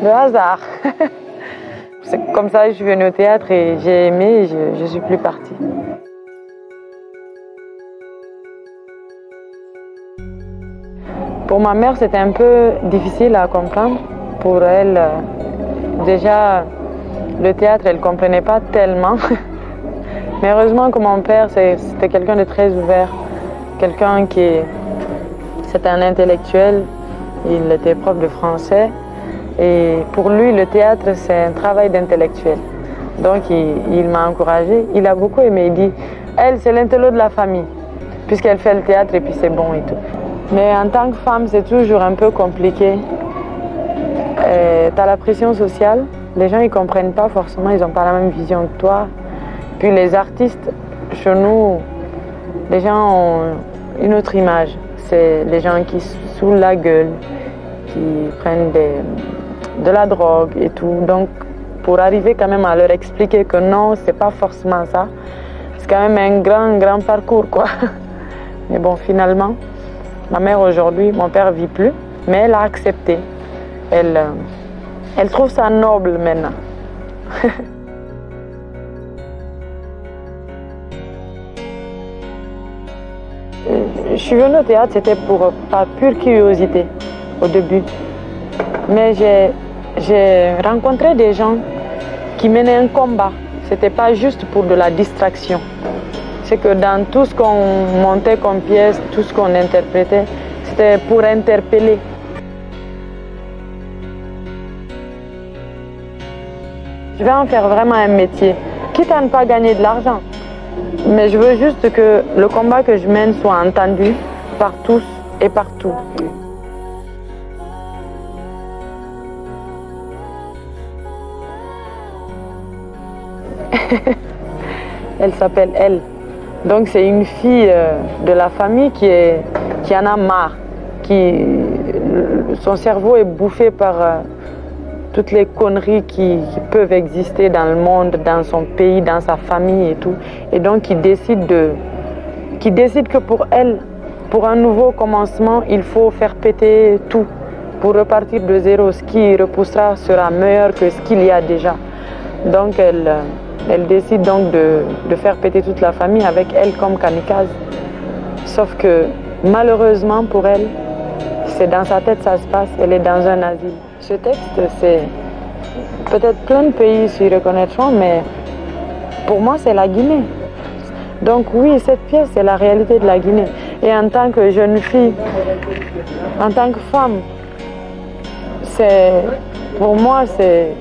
Le hasard. C'est comme ça que je suis venue au théâtre et j'ai aimé et je ne suis plus partie. Pour ma mère, c'était un peu difficile à comprendre. Pour elle, déjà, le théâtre, elle ne comprenait pas tellement. Mais heureusement que mon père, c'était quelqu'un de très ouvert. Quelqu'un c'était un intellectuel. Il était prof de français. Et pour lui, le théâtre, c'est un travail d'intellectuel. Donc, il m'a encouragée. Il a beaucoup aimé. Il dit, elle, c'est l'intello de la famille, puisqu'elle fait le théâtre et puis c'est bon et tout. Mais en tant que femme, c'est toujours un peu compliqué. Tu as la pression sociale. Les gens, ils ne comprennent pas forcément. Ils n'ont pas la même vision que toi. Puis les artistes, chez nous, les gens ont une autre image. C'est les gens qui saoulent la gueule, qui prennent de la drogue et tout. Donc, pour arriver quand même à leur expliquer que non, c'est pas forcément ça, c'est quand même un grand parcours, quoi. Mais bon, finalement, ma mère aujourd'hui, mon père vit plus, mais elle a accepté. Elle trouve ça noble maintenant. Je suis venue au théâtre, c'était par pure curiosité au début. Mais j'ai rencontré des gens qui menaient un combat. C'était pas juste pour de la distraction. C'est que dans tout ce qu'on montait comme pièce, tout ce qu'on interprétait, c'était pour interpeller. Je vais en faire vraiment un métier, quitte à ne pas gagner de l'argent. Mais je veux juste que le combat que je mène soit entendu par tous et partout. Elle s'appelle Elle. Donc c'est une fille de la famille qui en a marre. Son cerveau est bouffé par toutes les conneries qui peuvent exister dans le monde, dans son pays, dans sa famille et tout. Et donc qui décide que pour elle, pour un nouveau commencement, il faut faire péter tout pour repartir de zéro. Ce qui repoussera sera meilleur que ce qu'il y a déjà. Donc elle décide donc de faire péter toute la famille avec elle comme kamikaze. Sauf que malheureusement pour elle, c'est dans sa tête ça se passe, elle est dans un asile. Ce texte, c'est peut-être plein de pays s'y reconnaîtront, mais pour moi c'est la Guinée. Donc oui, cette pièce c'est la réalité de la Guinée. Et en tant que jeune fille, en tant que femme, pour moi c'est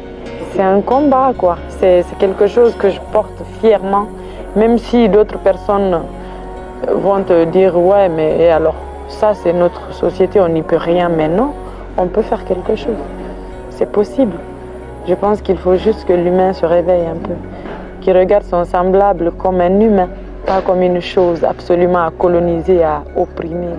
un combat, quoi. C'est quelque chose que je porte fièrement, même si d'autres personnes vont te dire ouais, mais et alors ça c'est notre société, on n'y peut rien. Mais non, on peut faire quelque chose. C'est possible. Je pense qu'il faut juste que l'humain se réveille un peu, qu'il regarde son semblable comme un humain, pas comme une chose absolument à coloniser, à opprimer.